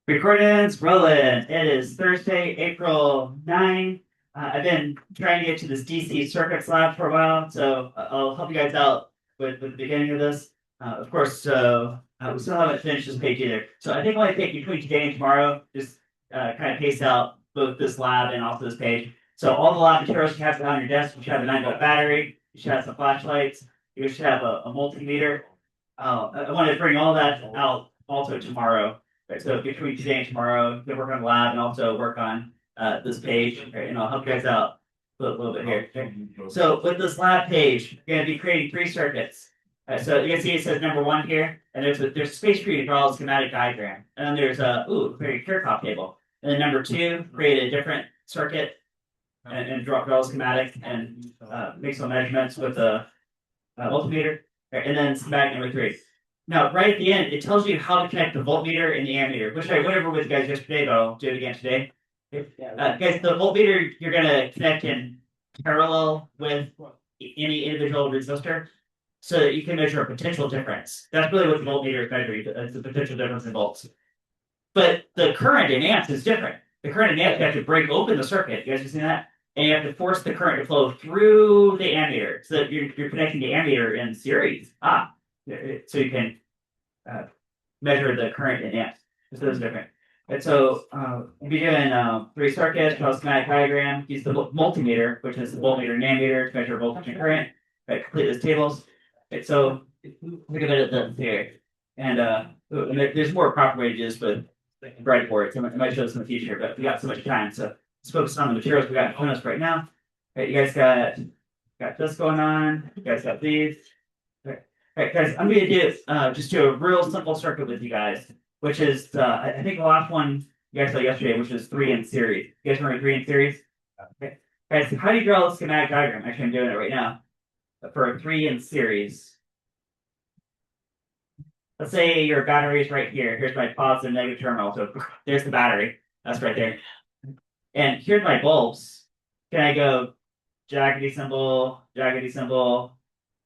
Recordings rolling. It is Thursday, April 9. I've been trying to get to this DC circuits lab for a while, so I'll help you guys out with the beginning of this. Of course, we still haven't finished this page either. So I think I might take between today and tomorrow, just kind of pace out both this lab and also this page. So all the lab materials you have on your desk, you should have a 9-volt battery, you should have some flashlights, you should have a multimeter. I want to bring all that out also tomorrow. Right, so between today and tomorrow, you work on the lab and also work on this page, right, and I'll help you guys out a little bit here. Okay? So with this lab page, you're going to be creating 3 circuits. So you can see it says number 1 here, and there's space for you to draw a schematic diagram. And then there's a very Kirchhoff table. And then number 2, create a different circuit and draw a schematic and make some measurements with a multimeter. Right, and then schematic number 3. Now, right at the end, it tells you how to connect the voltmeter and the ammeter, which I went over with you guys yesterday, but I'll do it again today. Guys, the voltmeter you're going to connect in parallel with any individual resistor so that you can measure a potential difference. That's really what the voltmeter is measuring, it's the potential difference in volts. But the current in amps is different. The current in amps, you have to break open the circuit. You guys have seen that? And you have to force the current to flow through the ammeter so that you're connecting the ammeter in series. So you can measure the current in amps. So it's different. And so we'll be doing 3 circuits, draw a schematic diagram, use the multimeter, which is the voltmeter and ammeter to measure voltage and current, right, complete those tables. Right, so think of it as here. And there's more proper way to do this with breadboards. I might show this in the future, but we got so much time. So let's focus on the materials we got in front of us right now. Right, you guys got this going on. You guys got these. Right, guys, I'm going to do just do a real simple circuit with you guys, which is, I think the last one you guys saw yesterday, which is 3 in series. You guys remember 3 in series? Okay. Guys, how do you draw a schematic diagram? Actually, I'm doing it right now. For a 3 in series. Let's say your battery is right here. Here's my positive and negative terminal. So there's the battery. That's right there. And here's my bulbs. Can I go jaggedy symbol, jaggedy symbol,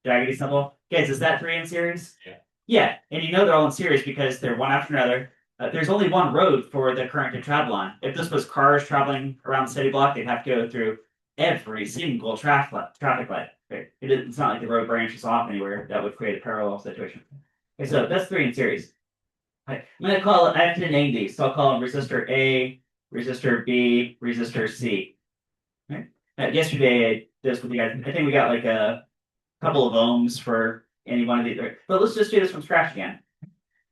jaggedy symbol? Guys, is that 3 in series? Yeah. Yeah, and you know they're all in series because they're one after another. There's only one road for the current to travel on. If this was cars traveling around the city block, they'd have to go through every single traffic light. Right? It's not like the road branches off anywhere. That would create a parallel situation. Okay, so that's 3 in series. I'm going to call it, I have to name these. So I'll call them resistor A, resistor B, resistor C. Right? Yesterday, I did this with you guys. I think we got like a couple of ohms for any one of these. But let's just do this from scratch again.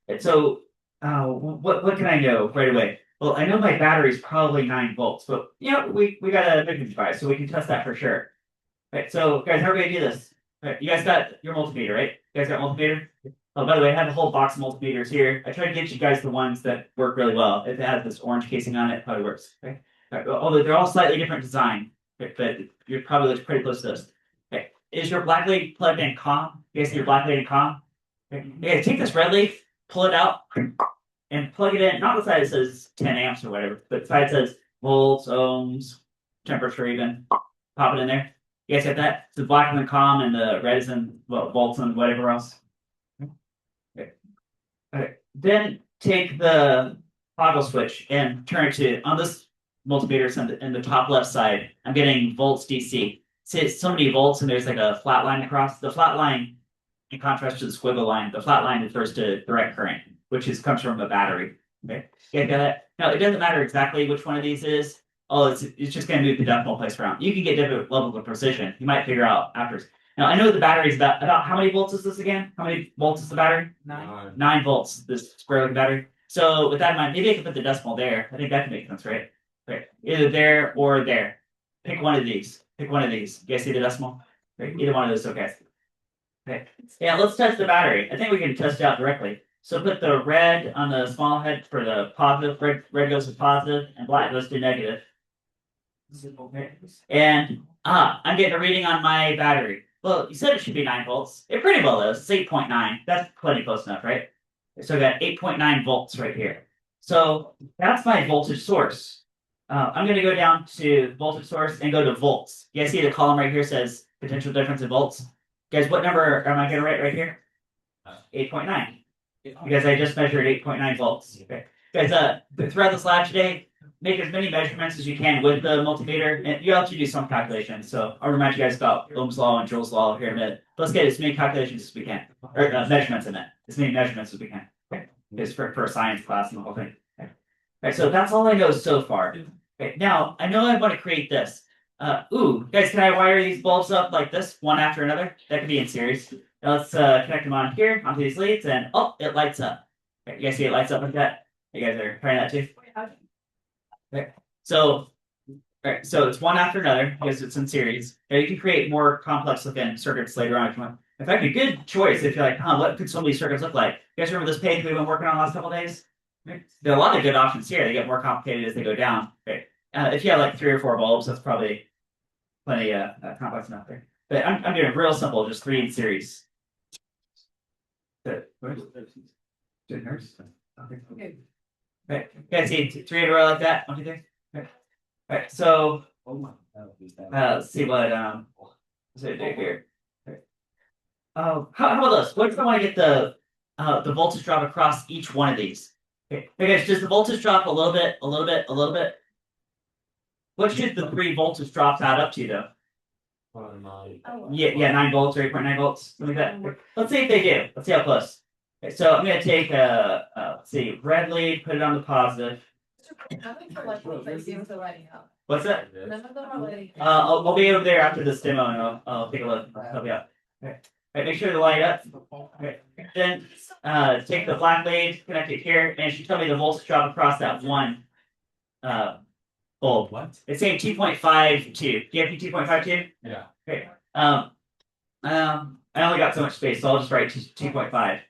And so what can I know right away? Well, I know my battery is probably 9 volts, but we got a measurement device, so we can test that for sure. Right, so guys, how are we gonna do this? Right, you guys got your multimeter, right? You guys got multimeter? Oh, by the way, I have a whole box of multimeters here. I try to get you guys the ones that work really well. If it has this orange casing on it, it probably works. Okay? Right, although they're all slightly different design, right, but you're probably pretty close to this. Okay. Is your black lead plugged in COM? You guys see your black lead in COM? Okay. Yeah, take this red leaf, pull it out, and plug it in. Not the side that says 10 amps or whatever, but the side that says volts, ohms, temperature even. Pop it in there. You guys get that? So the black is in COM and the red is in volts and whatever else. Okay. Then take the toggle switch and turn it to, on this multimeter in the top left side, I'm getting volts DC. See, it's so many volts and there's like a flat line across. The flat line, in contrast to the squiggle line, the flat line refers to direct current, which comes from a battery. Okay, you got that? Now, it doesn't matter exactly which one of these is. Oh, it's just going to move the decimal place around. You can get different levels of precision. You might figure out afterwards. Now, I know the battery is about how many volts is this again? How many volts is the battery? 9 volts, this square looking battery. So with that in mind, maybe I can put the decimal there. I think that can make sense, right? Right. Either there or there. Pick one of these. Pick one of these. You guys see the decimal? Right. Either one of those, okay. Okay. Yeah, let's test the battery. I think we can test it out directly. So put the red on the small head for the positive. Red goes to positive and black goes to negative. Okay. And I'm getting a reading on my battery. Well, you said it should be 9 volts. It pretty well is. It's 8.9. That's plenty close enough, right? So I got 8.9 volts right here. So that's my voltage source. I'm going to go down to voltage source and go to volts. You guys see the column right here says potential difference in volts? Guys, what number am I going to write right here? 8.9. Because I just measured 8.9 volts. Okay. Guys, throughout this lab today, make as many measurements as you can with the multimeter, and you have to do some calculations. So I'll remind you guys about Ohm's law and Joule's law here in a minute. Let's get as many calculations as we can, or measurements in it, as many measurements as we can. Okay, it's for a science class and the whole thing. Okay. All right, so that's all I know so far. Okay, now I know I want to create this. Guys, can I wire these bulbs up like this, one after another? That could be in series. Now let's connect them on here onto these leads, and oh, it lights up. Okay, you guys see it lights up like that? You guys are trying that too? Okay. So, alright, so it's one after another because it's in series. Now you can create more complex looking circuits later on if you want. In fact, a good choice if you're like, what could some of these circuits look like? You guys remember this page we've been working on the last couple of days? Right. There are a lot of good options here. They get more complicated as they go down. Okay. If you have like 3 or 4 bulbs, that's probably plenty complex enough there. But I'm doing real simple, just 3 in series. Good. Okay. Right. Guys, see 3 in a row like that? 1, 2, 3. Right. All right. So let's see what let's do here. Right. How about this? What if I want to get the voltage drop across each one of these? Okay. Hey guys, does the voltage drop a little bit, a little bit, a little bit? What should the 3 voltage drops add up to though? Yeah, 9 volts or 8.9 volts, something like that. Let's see if they do. Let's see how close. Okay, so I'm gonna take let's see, red lead, put it on the positive. What's that? I'll be over there after this demo and I'll take a look. I'll help you out. Okay. Right, make sure to light up. Okay. Then take the black lead, connect it here, and it should tell me the voltage drop across that one bulb. What? It's saying 2.52. Do you have 2.52? Yeah. Okay. I only got so much space, so I'll just write 2.5.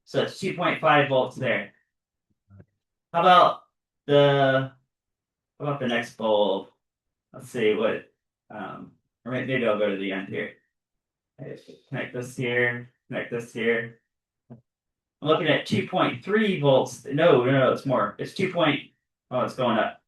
So it's 2.5 volts there. How about the next bulb? Let's see what or maybe I'll go to the end here. Connect this here, connect this here. I'm looking at 2.3 volts. No, it's more. It's 2. Oh, it's going up.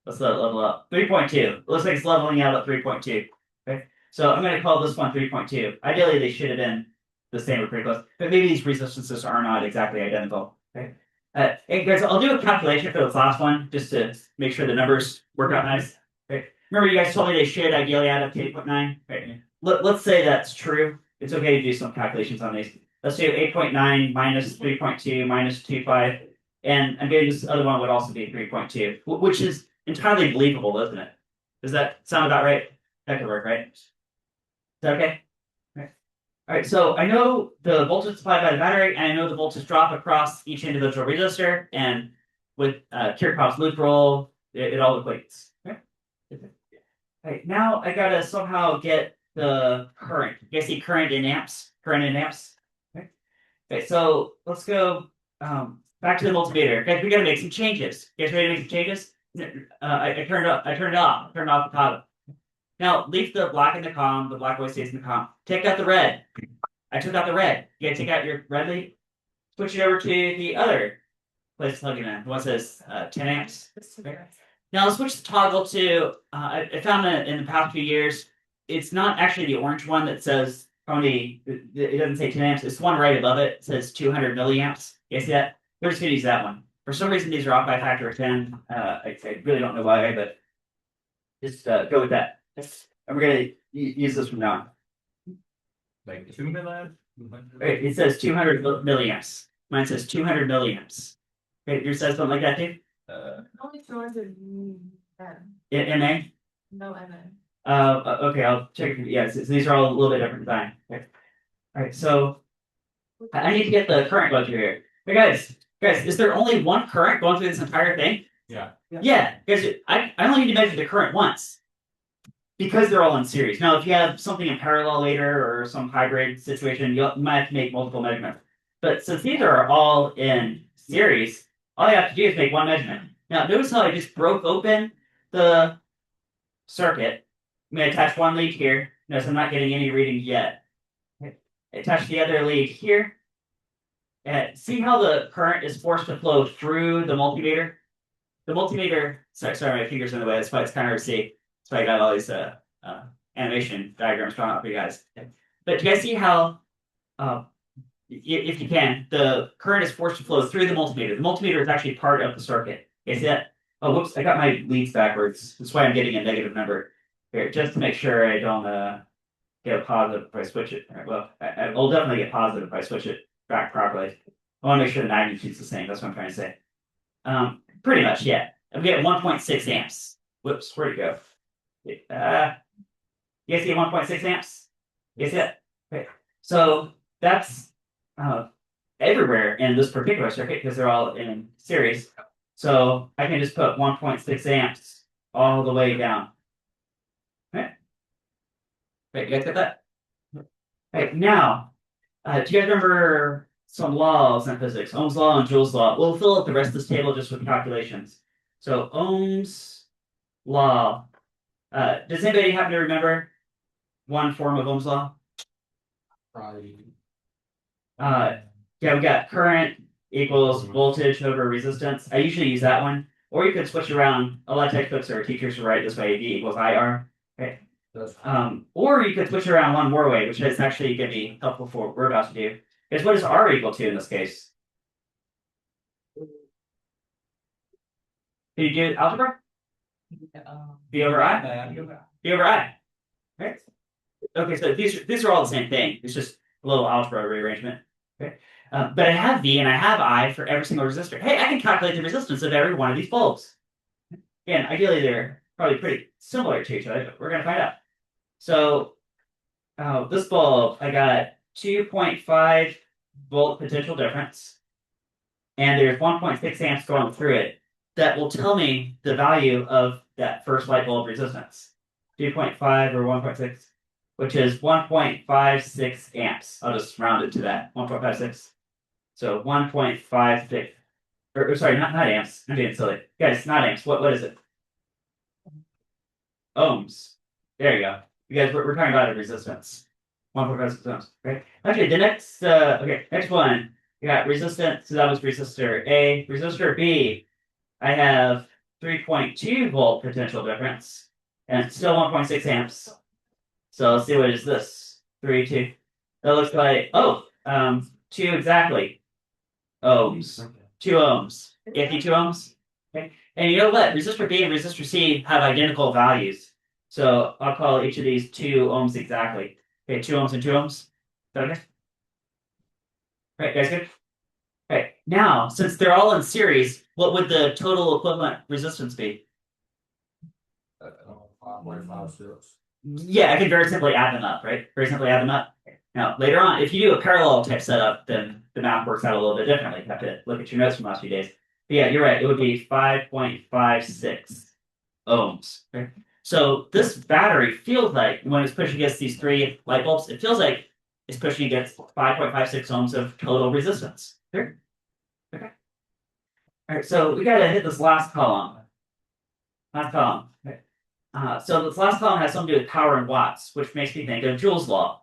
Let's let it level up. 3.2. It looks like it's leveling out at 3.2. Okay. So I'm going to call this one 3.2. Ideally, they should have been the same or pretty close. But maybe these resistances are not exactly identical. Okay. Hey guys, I'll do a calculation for this last one just to make sure the numbers work out nice. Okay. Remember, you guys told me they should ideally add up to 8.9. Okay. Let's say that's true. It's okay to do some calculations on these. Let's do 8.9 minus 3.2 minus 2.5. And I'm getting this other one would also be 3.2, which is entirely believable, isn't it? Does that sound about right? That could work, right? Is that okay? All right, so I know the voltage supplied by the battery, and I know the voltage drop across each individual resistor, and with Kirchhoff's loop rule, it all equates. Okay. All right, now I gotta somehow get the current. You guys see current in amps? Current in amps. Okay, so let's go back to the multimeter. Guys, we gotta make some changes. You guys ready to make some changes? I turned it off the toggle. Now leave the black in the column, the black always stays in the column. Take out the red. I took out the red. You gotta take out your red lead. Switch it over to the other place to plug it in. The one that says 10 amps. Okay. Now let's switch the toggle to I found that in the past few years, it's not actually the orange one that says only it doesn't say 10 amps, it's the one right above it. It says 200 milliamps. You see that? We're just gonna use that one. For some reason these are off by a factor of 10. I really don't know why, but just go with that. And we're gonna use this from now on. Like 2 milliamps? Right, it says 200 milliamps. Mine says 200 milliamps. Okay, yours says something like that too? Only 200 MA? No MA. Okay, I'll check. Yes, these are all a little bit different design. Okay. All right, so I need to get the current going through here. Hey guys, is there only one current going through this entire thing? Yeah. Yeah, because I only need to measure the current once. Because they're all in series. Now, if you have something in parallel later or some hybrid situation, you might have to make multiple measurements. But since these are all in series, all you have to do is make one measurement. Now, notice how I just broke open the circuit. I'm going to attach one lead here. Notice I'm not getting any readings yet. Okay. Attach the other lead here. And see how the current is forced to flow through the multimeter? The multimeter, sorry, my finger's in the way. That's why it's kind of hard to see. So I got all these animation diagrams drawn up for you guys. But do you guys see how if you can, the current is forced to flow through the multimeter. The multimeter is actually part of the circuit. You see that? Oh, whoops! I got my leads backwards. That's why I'm getting a negative number here, just to make sure I don't get a positive if I switch it. All right, well, I will definitely get positive if I switch it back properly. I want to make sure the magnitude's the same. That's what I'm trying to say. Pretty much, yeah. I'm getting 1.6 amps. Whoops, where'd it go? You guys get 1.6 amps? You see that? Okay. So that's uh, everywhere in this particular circuit because they're all in series. So I can just put 1.6 amps all the way down. Okay. Right, you guys get that? Okay, now, do you guys remember some laws in physics? Ohm's law and Joule's law. We'll fill out the rest of this table just with calculations. So Ohm's law. Does anybody happen to remember one form of Ohm's law? Probably. Yeah, we got current equals voltage over resistance. I usually use that one. Or you could switch around. A lot of textbooks or teachers will write this way, V equals IR. Okay. Or you could switch around one more way, which is actually going to be helpful for what we're about to do. Is what is R equal to in this case? Did you do algebra? V over I? V over I. Right? Okay, so these are all the same thing. It's just a little algebra rearrangement. Okay. But I have V and I have I for every single resistor. Hey, I can calculate the resistance of every one of these bulbs. Again, ideally they're probably pretty similar to each other, but we're going to find out. So this bulb, I got 2.5 volt potential difference. And there's 1.6 amps going through it. That will tell me the value of that first light bulb resistance. 2.5 or 1.6, which is 1.56 amps. I'll just round it to that, 1.56. So 1.56, or sorry, not amps. I'm being silly. Guys, not amps. What is it? Ohms. There you go. You guys, we're talking about a resistance. 1.56 ohms. Okay. Actually, the next next one. We got resistance. So that was resistor A. Resistor B, I have 3.2 volt potential difference, and it's still 1.6 amps. So let's see what is this. 3, 2. That looks like 2 exactly. Ohms. 2 ohms. 2 ohms. Okay. And you know what? Resistor B and resistor C have identical values. So I'll call each of these 2 ohms exactly. Okay, 2 ohms and 2 ohms. Is that okay? Right, guys good? Okay, now, since they're all in series, what would the total equivalent resistance be? 5.5 zeros. Yeah, I can very simply add them up, right? Very simply add them up. Now, later on, if you do a parallel type setup, then the math works out a little bit differently. You have to look at your notes from the last few days. But yeah, you're right. It would be 5.56 ohms. Okay? So this battery feels like, when it's pushing against these 3 light bulbs, it feels like it's pushing against 5.56 ohms of total resistance. Sure. Okay. All right, so we got to hit this last column. Last column. Okay. So this last column has something to do with power in watts, which makes me think of Joule's law.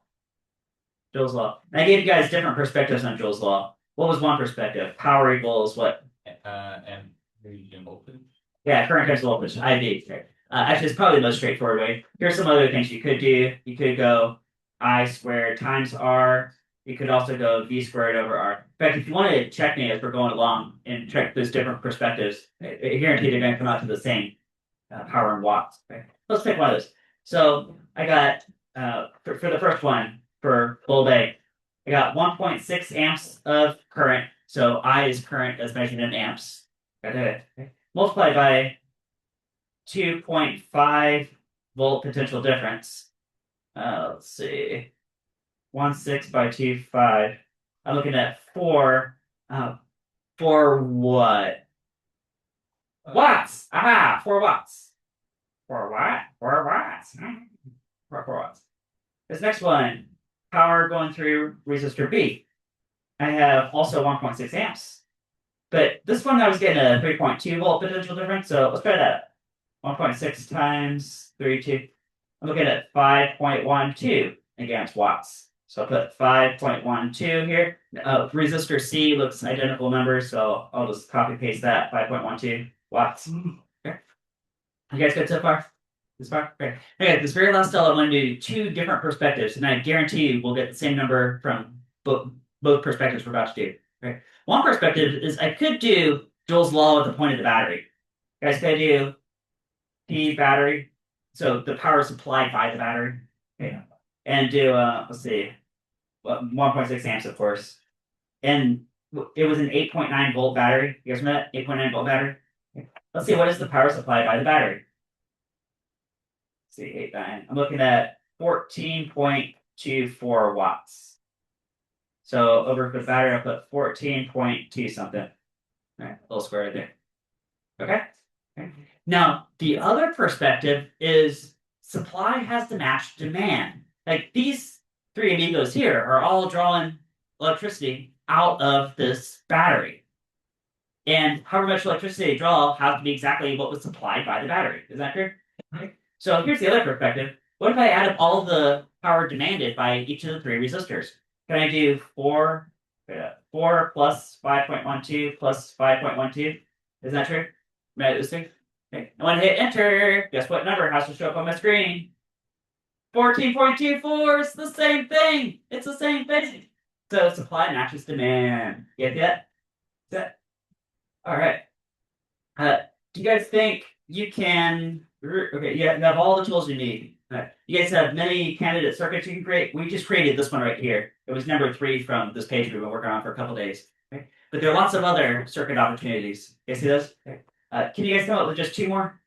Joule's law. And I gave you guys different perspectives on Joule's law. What was one perspective? Power equals what? And region voltage. Yeah, current times voltage, IV. Okay. Actually, it's probably the most straightforward way. Here's some other things you could do. You could go I squared times R. You could also go V squared over R. In fact, if you want to check me as we're going along and check those different perspectives, I guarantee they're going to come out to the same power in watts. Okay. Let's pick one of those. So I got, for the first one, for bulb A, I got 1.6 amps of current. So I is current as measured in amps. Okay. Multiplied by 2.5 volt potential difference. Let's see. 1.6 by 2.5. I'm looking at 4. For what? Watts. Aha, 4 watts. 4 what? 4 watts. 4 watts. This next one, power going through resistor B. I have also 1.6 amps. But this one I was getting a 3.2 volt potential difference, so let's try that. 1.6 times 3.2. I'm looking at 5.12 against watts. So I'll put 5.12 here. Resistor C looks identical numbers, so I'll just copy paste that 5.12 watts. Okay. You guys good so far? This far? Okay. Okay, this very last cell, I'm going to do 2 different perspectives, and I guarantee you we'll get the same number from both perspectives we're about to do. Right. One perspective is I could do Joule's law with the point of the battery. Guys, could I do P battery? So the power supplied by the battery. Okay. And do let's see, 1.6 amps, of course. And it was an 8.9 volt battery. You guys remember that? 8.9 volt battery. Okay. Let's see, what is the power supplied by the battery? Let's see, 8.9. I'm looking at 14.24 watts. So over for the battery, I'll put 14.2 something. All right, a little square right there. Okay. Okay. Now, the other perspective is supply has to match demand. Like these three amigos here are all drawing electricity out of this battery. And however much electricity they draw has to be exactly what was supplied by the battery. Is that true? Okay. So here's the other perspective. What if I add up all the power demanded by each of the three resistors? Can I do 4 plus 5.12 plus 5.12? Is that true? Right, this thing? Okay. And when I hit enter, guess what number has to show up on my screen? 14.24. It's the same thing. It's the same thing. So supply matches demand. Get that? That? All right. Do you guys think you can? Okay, you have all the tools you need. You guys have many candidate circuits you can create. We just created this one right here. It was number 3 from this page we've been working on for a couple days. Okay? But there are lots of other circuit opportunities. You guys see those? Okay. Can you guys come up with just 2 more?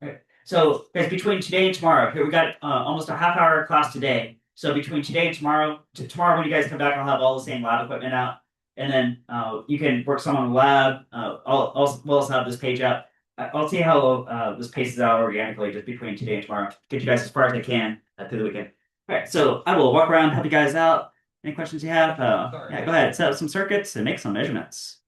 Okay. So, guys, between today and tomorrow, here we got almost a half-hour class today. So between today and tomorrow when you guys come back, I'll have all the same lab equipment out, and then you can work some on the lab. We'll also have this page out. I'll see how this paces out organically just between today and tomorrow. Get you guys as far as I can through the weekend. All right, so I will walk around, help you guys out. Any questions you have? Yeah, go ahead. Set up some circuits and make some measurements.